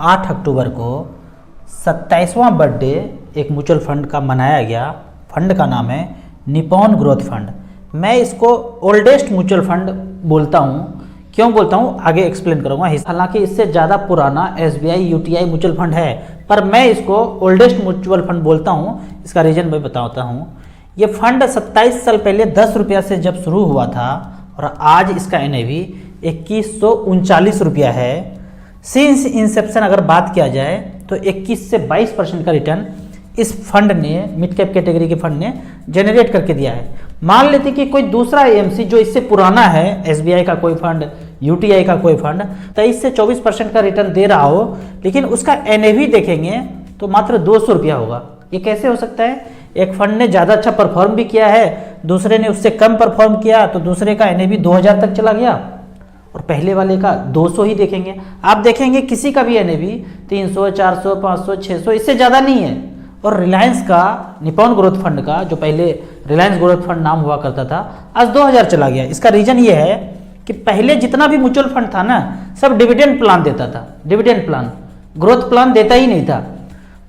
8 अक्टूबर को 27वां बर्थडे एक mutual fund का मनाया गया। फंड का नाम है निपॉन ग्रोथ फंड। मैं इसको ओल्डेस्ट म्यूचुअल फंड बोलता हूँ। क्यों बोलता हूँ आगे एक्सप्लेन करूँगा। हालांकि इससे ज़्यादा पुराना SBI UTI म्यूचुअल फंड है, पर मैं इसको ओल्डेस्ट म्यूचुअल फंड बोलता हूँ। इसका रीज़न मैं बताता हूँ। ये फंड 27 साल पहले 10 रुपया से जब शुरू हुआ था और आज इसका NAV 2139 रुपया है। सिंस इंसेप्शन अगर बात किया जाए तो 21 से 22% का रिटर्न इस फंड ने, मिड कैप कैटेगरी के फंड ने जनरेट करके दिया है। मान लेते कि कोई दूसरा AMC जो इससे पुराना है, SBI का कोई फंड, UTI का कोई फंड 23 से 24% का रिटर्न दे रहा हो, लेकिन उसका NAV देखेंगे तो मात्र 200 रुपया होगा। ये कैसे हो सकता है? एक फंड ने ज़्यादा अच्छा परफॉर्म भी किया है, दूसरे ने उससे कम परफॉर्म किया, तो दूसरे का NAV 2000 तक चला गया और पहले वाले का 200 ही देखेंगे। आप देखेंगे किसी का भी NAV 300, 400, 500, 600 इससे ज़्यादा नहीं है। और रिलायंस का, निपॉन ग्रोथ फंड का, जो पहले रिलायंस ग्रोथ फंड नाम हुआ करता था, आज 2000 चला गया। इसका रीज़न ये है कि पहले जितना भी म्यूचुअल फंड था ना, सब डिविडेंड प्लान देता था। डिविडेंड प्लान, ग्रोथ प्लान देता ही नहीं था।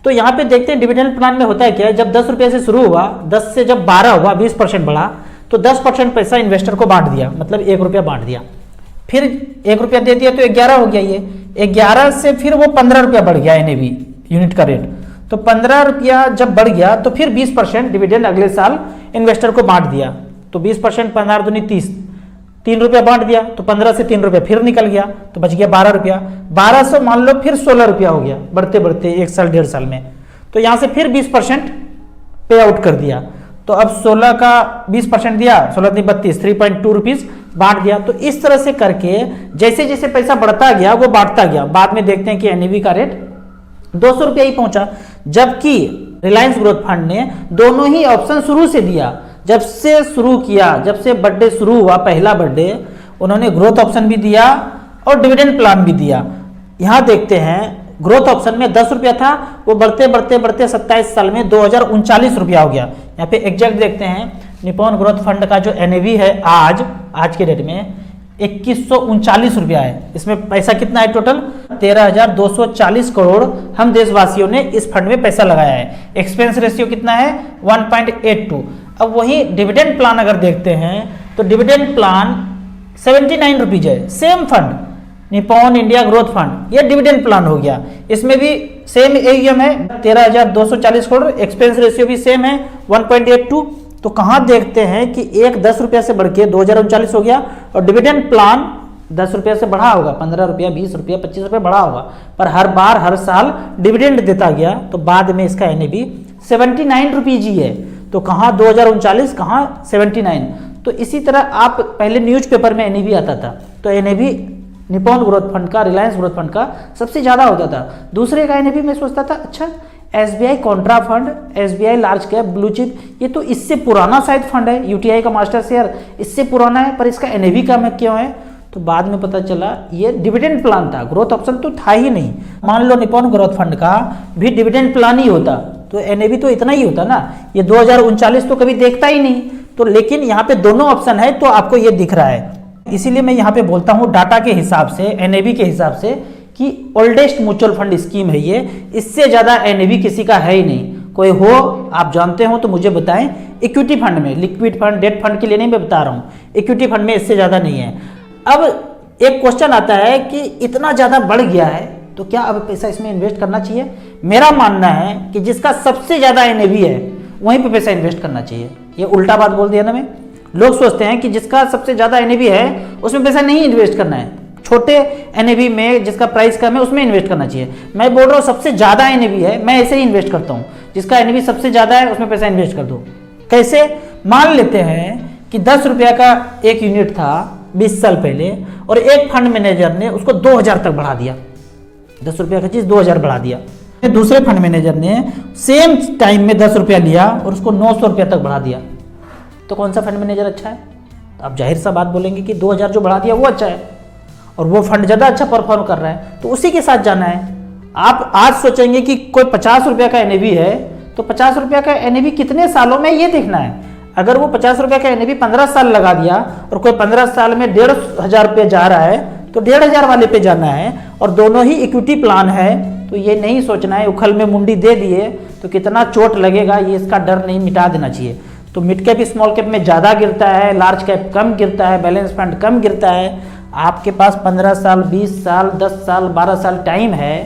तो यहाँ पे देखते हैं डिविडेंड प्लान में होता है क्या। जब 10 रुपये से शुरू हुआ, 10 से जब 12 हुआ, 20% बढ़ा, तो 10% पैसा इन्वेस्टर को बांट दिया, मतलब 1 रुपया बांट दिया। फिर 1 रुपया दे दिया तो 11 हो गया। ये 11 से फिर वो 15 रुपया बढ़ गया NAV यूनिट का रेट। तो 15 रुपया जब बढ़ गया तो फिर 20% डिविडेंड अगले साल इन्वेस्टर को बांट दिया। तो 20%, 15 दूनी 30, 3 रुपया बांट दिया, तो 15 से 3 रुपया फिर निकल गया, तो बच गया 12 रुपया। 12 से मान लो फिर 16 रुपया हो गया, बढ़ते बढ़ते 1 साल 1.5 साल में। तो यहाँ से फिर 20% पे आउट कर दिया। तो अब 16 का 20% दिया, 16 × 32, 3.2 रुपीज़ बांट दिया। तो इस तरह से करके जैसे जैसे पैसा बढ़ता गया वो बांटता गया। बाद में देखते हैं कि NAV का रेट 200 रुपया ही पहुंचा। जबकि रिलायंस ग्रोथ फंड ने दोनों ही ऑप्शन शुरू से दिया। जब से शुरू किया, जब से बर्थडे शुरू हुआ, पहला बर्थडे, उन्होंने ग्रोथ ऑप्शन भी दिया और डिविडेंड प्लान भी दिया। यहाँ देखते हैं ग्रोथ ऑप्शन में 10 रुपया था, वो बढ़ते बढ़ते बढ़ते 27 साल में 2039 रुपया हो गया। यहाँ पे एग्जैक्ट देखते हैं, निपॉन ग्रोथ फंड का जो NAV है आज के डेट में 2139 रुपया है। इसमें पैसा कितना है टोटल? 13,240 करोड़ हम देशवासियों ने इस फंड में पैसा लगाया है। एक्सपेंस रेशियो कितना है? 1.82। अब वही डिविडेंड प्लान अगर देखते हैं तो डिविडेंड प्लान 79 रुपीज है। Same fund, Nippon India growth fund, ये डिविडेंड प्लान हो गया। इसमें भी सेम AUM है 13,240 करोड़, एक्सपेंस रेशियो भी सेम है 1.82। तो कहाँ देखते हैं कि एक 10 रुपया से बढ़ के 2039 हो गया और डिविडेंड प्लान 10 रुपया से बढ़ा होगा, 15 रुपया, 20 रुपया, 25 रुपया बढ़ा होगा, पर हर बार हर साल डिविडेंड देता गया। तो बाद में इसका NAV 79 रुपीज ही है। तो कहाँ 2039, कहाँ 79। तो इसी तरह आप पहले न्यूज़पेपर में NAV आता था, तो NAV निपॉन ग्रोथ फंड का, रिलायंस ग्रोथ फंड का सबसे ज़्यादा होता था। दूसरे का NAV मैं सोचता था अच्छा SBI Contra fund, SBI large cap blue chip, ये तो इससे पुराना शायद फंड है, UTI का मास्टर शेयर इससे पुराना है, पर इसका NAV कम क्यों है? तो बाद में पता चला ये डिविडेंड प्लान था, ग्रोथ ऑप्शन तो था ही नहीं। मान लो निपॉन ग्रोथ फंड का भी डिविडेंड प्लान ही होता तो NAV तो इतना ही होता ना। ये 2039 तो कभी देखता ही नहीं। तो लेकिन यहाँ पे दोनों ऑप्शन है तो आपको ये दिख रहा है। इसीलिए मैं यहाँ पे बोलता हूँ डाटा के हिसाब से, NAV के हिसाब से, कि ओल्डेस्ट म्यूचुअल फंड स्कीम है ये। इससे ज़्यादा NAV किसी का है ही नहीं। कोई हो, आप जानते हो तो मुझे बताएं। इक्विटी फंड में, लिक्विड फंड, डेट फंड के लिए नहीं मैं बता रहा हूँ, इक्विटी फंड में इससे ज़्यादा नहीं है। अब एक क्वेश्चन आता है कि इतना ज़्यादा बढ़ गया है तो क्या अब पैसा इसमें इन्वेस्ट करना चाहिए? मेरा मानना है कि जिसका सबसे ज़्यादा NAV है वहीं पे पैसा इन्वेस्ट करना चाहिए। ये उल्टा बात बोल दिया ना मैं। लोग सोचते हैं कि जिसका सबसे ज़्यादा NAV है उसमें पैसा नहीं इन्वेस्ट करना है, छोटे NAV में जिसका प्राइस कम है उसमें इन्वेस्ट करना चाहिए। मैं बोल रहा हूँ सबसे ज़्यादा NAV है, मैं ऐसे ही इन्वेस्ट करता हूँ। जिसका NAV सबसे ज़्यादा है उसमें पैसा इन्वेस्ट कर दो। कैसे? मान लेते हैं कि 10 रुपया का एक यूनिट था 20 साल पहले और एक फंड मैनेजर ने उसको 2000 तक बढ़ा दिया। 10 रुपया का चीज़ 2000 बढ़ा दिया। दूसरे फंड मैनेजर ने सेम टाइम में 10 रुपया लिया और उसको 900 रुपया तक बढ़ा दिया। तो कौन सा फंड मैनेजर अच्छा है? तो आप जाहिर सा बात बोलेंगे कि 2000 जो बढ़ा दिया वो अच्छा है और वो फंड ज़्यादा अच्छा परफॉर्म कर रहा है, तो उसी के साथ जाना है। आप आज सोचेंगे कि कोई 50 रुपया का NAV है तो 50 रुपया का NAV कितने सालों में ये देखना है। अगर वो 50 रुपये का NAV 15 साल लगा दिया और कोई 15 साल में 1,500 रुपये जा रहा है तो 1500 वाले पे जाना है, और दोनों ही इक्विटी प्लान है। तो ये नहीं सोचना है उखल में मुंडी दे दिए तो कितना चोट लगेगा, ये इसका डर नहीं, मिटा देना चाहिए। तो मिड कैप स्मॉल कैप में ज़्यादा गिरता है, लार्ज कैप कम गिरता है, बैलेंस फंड कम गिरता है। आपके पास 15 साल, 20 साल, 10 साल, 12 साल टाइम है,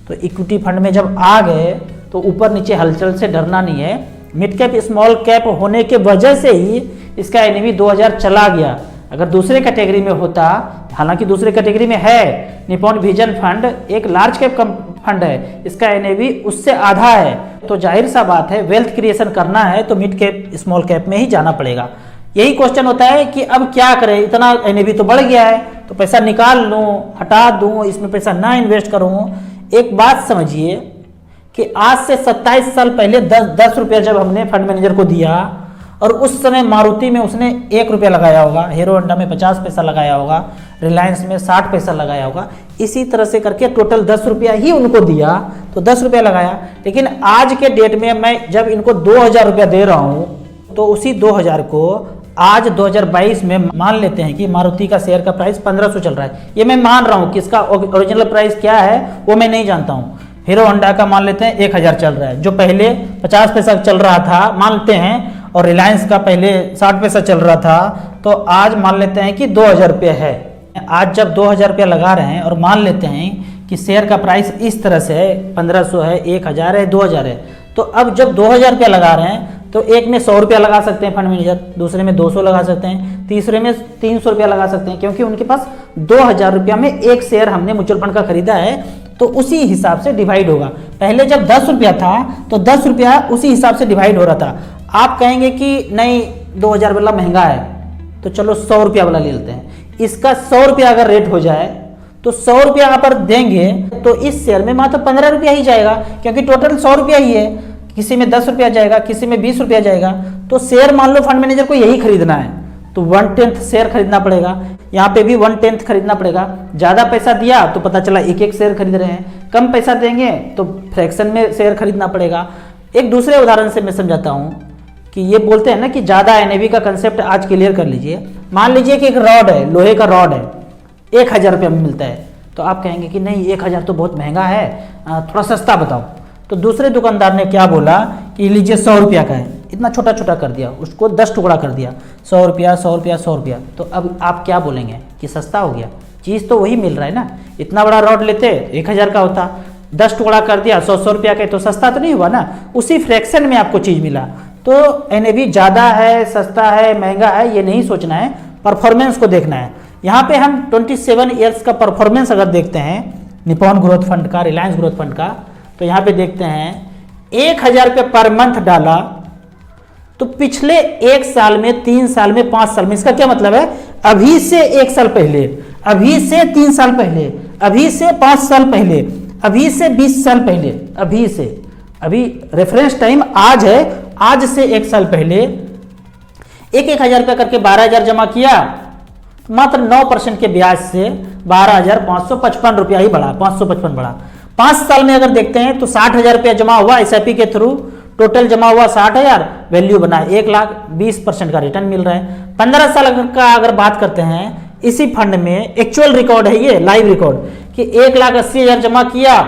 तो इक्विटी फंड में जब आ गए तो ऊपर नीचे हलचल से डरना नहीं है। मिड कैप स्मॉल कैप होने के वजह से ही इसका एनएवी 2000 चला गया। अगर दूसरे कैटेगरी में होता, हालांकि दूसरे कैटेगरी में है, निपॉन विजन फंड एक लार्ज कैप फंड है, इसका एनएवी उससे आधा है, तो जाहिर सा बात है वेल्थ क्रिएशन करना है तो मिड कैप स्मॉल कैप में ही जाना पड़ेगा। यही क्वेश्चन होता है कि अब क्या करें, इतना एनएवी तो बढ़ गया है, तो पैसा निकाल लूं, हटा दूं, इसमें पैसा ना इन्वेस्ट करूं। एक बात समझिए कि आज से 27 साल पहले 10 रुपया जब हमने फंड मैनेजर को दिया, और उस समय मारुति में उसने 1 रुपया लगाया होगा, हीरो होंडा में 50 पैसा लगाया होगा, रिलायंस में 60 पैसा लगाया होगा, इसी तरह से करके टोटल 10 रुपया ही उनको दिया, तो 10 रुपया लगाया। लेकिन आज के डेट में मैं जब इनको 2000 रुपया दे रहा हूँ, तो उसी 2000 को आज 2022 में मान लेते हैं कि मारुति का शेयर का प्राइस 1500 चल रहा है। ये मैं मान रहा हूँ कि इसका ओरिजिनल प्राइस क्या है वो मैं नहीं जानता हूँ। हीरो होंडा का मान लेते हैं 1000 चल रहा है, जो पहले 50 पैसा चल रहा था मानते हैं, और रिलायंस का पहले 60 पैसा चल रहा था, तो आज मान लेते हैं कि 2000 रुपये है। आज जब 2000 रुपया लगा रहे हैं और मान लेते हैं कि शेयर का प्राइस इस तरह से है, 1500 है, 1000 है, 2000 है, तो अब जब 2000 रुपया लगा रहे हैं तो एक में 100 रुपया लगा सकते हैं फंड मैनेजर, दूसरे में 200 लगा सकते हैं, तीसरे में 300 रुपया लगा सकते हैं, क्योंकि उनके पास 2000 रुपया में एक शेयर हमने म्यूचुअल फंड का खरीदा है, तो उसी हिसाब से डिवाइड होगा। पहले जब 10 रुपया था तो 10 रुपया उसी हिसाब से डिवाइड हो रहा था। आप कहेंगे कि नहीं 2000 वाला महंगा है, तो चलो 100 रुपया वाला ले लेते हैं। इसका 100 रुपया अगर रेट हो जाए तो 100 रुपया आप पर देंगे तो इस शेयर में मात्र 15 रुपया ही जाएगा, क्योंकि टोटल 100 रुपया ही है। किसी में 10 रुपया जाएगा, किसी में 20 रुपया जाएगा, तो शेयर मान लो फंड मैनेजर को यही खरीदना है तो 1/10 शेयर खरीदना पड़ेगा। यहाँ पे भी 1/10 खरीदना पड़ेगा। ज़्यादा पैसा दिया तो पता चला एक एक शेयर खरीद रहे हैं, कम पैसा देंगे तो फ्रैक्शन में शेयर खरीदना पड़ेगा। एक दूसरे उदाहरण से मैं समझाता हूँ कि ये बोलते हैं ना कि ज़्यादा एनएवी का कंसेप्ट आज क्लियर कर लीजिए। मान लीजिए कि एक रॉड है, लोहे का रॉड है, 1000 रुपये में मिलता है, तो आप कहेंगे कि नहीं 1000 तो बहुत महंगा है, थोड़ा सस्ता बताओ। तो दूसरे दुकानदार ने क्या बोला कि लीजिए 100 रुपया का है, इतना छोटा छोटा कर दिया, उसको 10 टुकड़ा कर दिया, 100 रुपया 100 रुपया 100 रुपया। तो अब आप क्या बोलेंगे कि सस्ता हो गया? चीज़ तो वही मिल रहा है ना। इतना बड़ा रॉड लेते 1000 का होता, 10 टुकड़ा कर दिया 100 रुपया का, तो सस्ता तो नहीं हुआ ना, उसी फ्रैक्शन में आपको चीज़ मिला। तो एनएवी ज़्यादा है, सस्ता है, महंगा है, ये नहीं सोचना है, परफॉर्मेंस को देखना है। यहाँ पे हम 27 ईयर्स का परफॉर्मेंस अगर देखते हैं निपॉन ग्रोथ फंड का, रिलायंस ग्रोथ फंड का, तो यहाँ पे देखते हैं 1000 रुपये पर मंथ डाला, तो पिछले 1 साल में, 3 साल में, 5 साल में, इसका क्या मतलब है? अभी से 1 साल पहले, अभी से 3 साल पहले, अभी से 5 साल पहले, अभी से 20 साल पहले, अभी से, अभी रेफरेंस टाइम आज है, आज से 1 साल पहले 1000 रुपया करके 12000 जमा किया, मात्र 9% के ब्याज से 12555 रुपया ही बढ़ा, 555 बढ़ा। 5 साल में अगर देखते हैं तो 60000 रुपया जमा हुआ एसआईपी के थ्रू, टोटल जमा हुआ 60000, वैल्यू बना 1,20% का रिटर्न मिल रहा है। 15 साल का अगर बात करते हैं इसी फंड में, एक्चुअल रिकॉर्ड है ये, लाइव रिकॉर्ड, कि 1,80,000 जमा किया,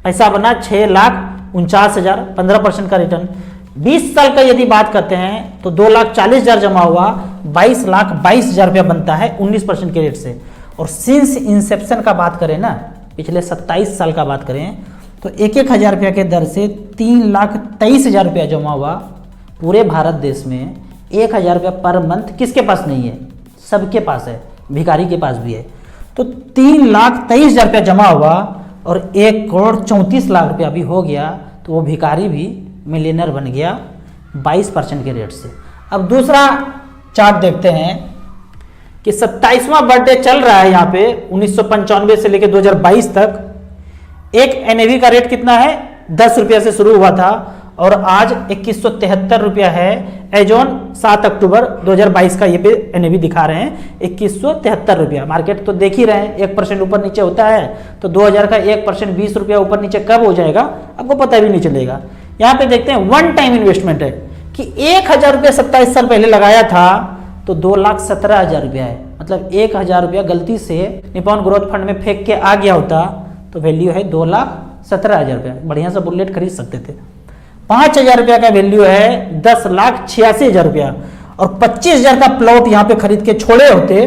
पैसा बना 6,49,000, 15% का रिटर्न। 20 साल का यदि बात करते हैं तो 2,40,000 जमा हुआ, 22,22,000 रुपया बनता है 19% के रेट से। और सिंस इंसेप्शन का बात करें ना, पिछले 27 साल का बात करें, तो 1,000 रुपया के दर से 3,23,000 रुपया जमा हुआ पूरे भारत देश में। 1,000 रुपया पर मंथ किसके पास नहीं है? सबके पास है, भिखारी के पास भी है। तो 3,23,000 रुपया जमा हुआ और 1,34,00,000 रुपया भी हो गया, तो वो भिखारी भी मिलियनर बन गया 22% के रेट से। अब दूसरा चार्ट देखते हैं कि 27वां बर्थडे चल रहा है यहाँ पे, 1995 से लेकर 2022 तक। एक एनएवी का रेट कितना है? 10 रुपया से शुरू हुआ था और आज 2173 रुपया है। एज ऑन 7 अक्टूबर 2022 का ये पे एनएवी दिखा रहे हैं 2173 रुपया। मार्केट तो देख ही रहे हैं, 1% ऊपर नीचे होता है, तो 2000 का 1% 20 रुपया ऊपर नीचे कब हो जाएगा आपको पता भी नहीं चलेगा। यहाँ पे देखते हैं वन टाइम इन्वेस्टमेंट है कि 1,000 रुपया 27 साल पहले लगाया था तो 2,17,000 रुपया है, मतलब 1,000 रुपया गलती से निपॉन ग्रोथ फंड में फेंक के आ गया होता तो वैल्यू है 2,17,000 रुपया, बढ़िया सा बुलेट खरीद सकते थे। 5,000 रुपया का वैल्यू है 10,86,000 रुपया, और 25,000 का प्लॉट यहाँ पे खरीद के छोड़े होते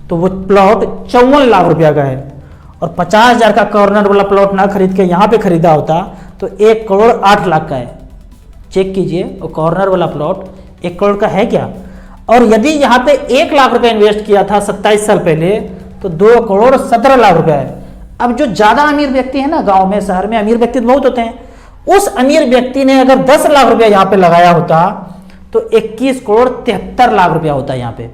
तो वो प्लॉट 54 लाख रुपया का है, और 50,000 का कॉर्नर वाला प्लॉट ना खरीद के यहाँ पे खरीदा होता तो 1,08,00,000 का है। चेक कीजिए, वो कॉर्नर वाला प्लॉट 1 करोड़ का है क्या? और यदि यहाँ पे 1 लाख रुपया इन्वेस्ट किया था 27 साल पहले तो 2,17,00,000 रुपया है। अब जो ज्यादा अमीर व्यक्ति है ना, गांव में शहर में अमीर व्यक्ति बहुत होते हैं, उस अमीर व्यक्ति ने अगर 10 लाख रुपया यहाँ पे लगाया होता तो 21,73,00,000 रुपया होता यहाँ पे।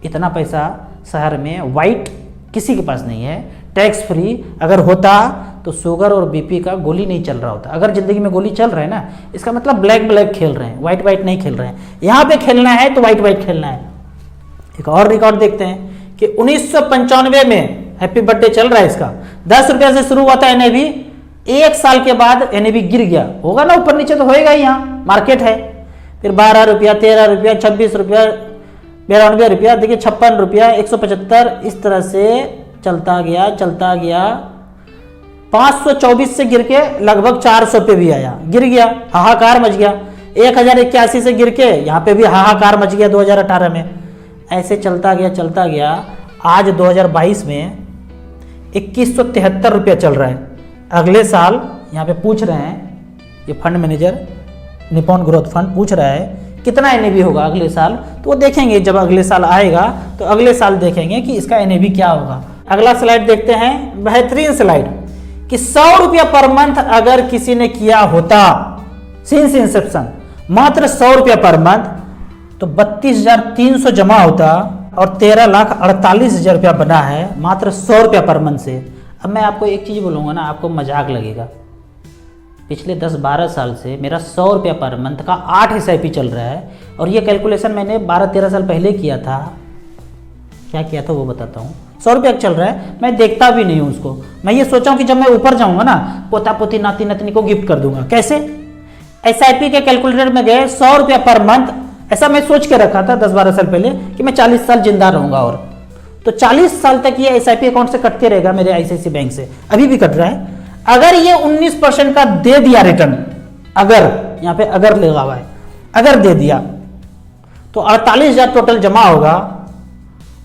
इतना पैसा शहर में वाइट किसी के पास नहीं है। टैक्स फ्री अगर होता तो शुगर और बीपी का गोली नहीं चल रहा होता। अगर जिंदगी में गोली चल रहा है ना, इसका मतलब ब्लैक ब्लैक खेल रहे हैं, वाइट वाइट नहीं खेल रहे हैं। यहाँ पे खेलना है तो वाइट वाइट खेलना है। एक और रिकॉर्ड देखते हैं कि 1995 में, हैप्पी बर्थडे चल रहा है इसका, 10 रुपया से शुरू हुआ था एनएवी, 1 साल के बाद एनएवी गिर गया होगा ना, ऊपर नीचे तो होएगा ही, यहाँ मार्केट है। फिर 12 रुपया, 13 रुपया, 26 रुपया, 92 रुपया, देखिए 56 रुपया, 175, इस तरह से चलता गया 524 से गिर के लगभग 400 पे भी आया, गिर गया, हाहाकार मच गया। 1081 से गिर के यहाँ पे भी हाहाकार मच गया 2018 में। ऐसे चलता गया, आज 2022 में 2173 रुपया चल रहा है। अगले साल यहाँ पे पूछ रहे हैं, ये fund manager Nippon growth fund पूछ रहा है कितना एनएवी होगा अगले साल, तो वो देखेंगे जब अगले साल आएगा तो अगले साल देखेंगे कि इसका एनएवी क्या होगा। अगला स्लाइड देखते हैं, बेहतरीन स्लाइड, कि 100 रुपया पर मंथ अगर किसी ने किया होता सिंस इंसेप्शन, मात्र 100 रुपया पर मंथ, तो 32,300 जमा होता और 13,48,000 रुपया बना है मात्र 100 रुपया पर मंथ से। अब मैं आपको एक चीज बोलूंगा ना, आपको मजाक लगेगा। पिछले 10-12 साल से मेरा 100 रुपया पर मंथ का 8 SIP चल रहा है, और ये कैलकुलेशन मैंने 12-13 साल पहले किया था। क्या किया था वो बताता हूँ। 100 रुपया चल रहा है, मैं देखता भी नहीं हूँ उसको। मैं ये सोचा हूँ कि जब मैं ऊपर जाऊंगा ना, पोता पोती नाती नतनी को गिफ्ट कर दूंगा। कैसे? SIP के कैलकुलेटर में गए, 100 रुपया पर मंथ, ऐसा मैं सोच के रखा था 10-12 साल पहले कि मैं 40 साल जिंदा रहूंगा, और तो 40 साल तक ये SIP अकाउंट से कटते रहेगा मेरे ICICI बैंक से, अभी भी कट रहा है। अगर ये 19% का दे दिया रिटर्न, अगर यहाँ पे अगर लगा हुआ है, अगर दे दिया तो 48,000 टोटल जमा होगा,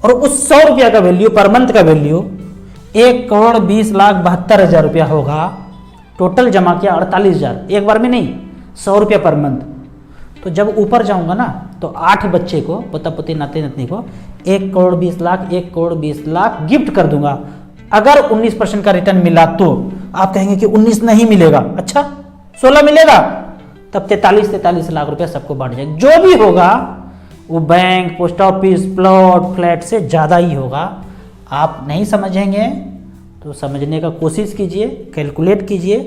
और उस 100 रुपया का वैल्यू पर मंथ का वैल्यू 1,20,72,000 रुपया होगा। टोटल जमा किया 48,000 एक बार में नहीं, 100 रुपया पर मंथ। तो जब ऊपर जाऊंगा ना तो 8 बच्चे को, पोता पोती नाते नतनी को 1,20,00,000 गिफ्ट कर दूंगा। अगर 19% का रिटर्न मिला तो आप कहेंगे कि 19 नहीं मिलेगा, अच्छा 16 मिलेगा, तब 43 लाख रुपया सबको बांट जाएगा। जो भी होगा वो bank, post office, plot, flat से ज़्यादा ही होगा। आप नहीं समझेंगे तो समझने का कोशिश कीजिए, कैलकुलेट कीजिए।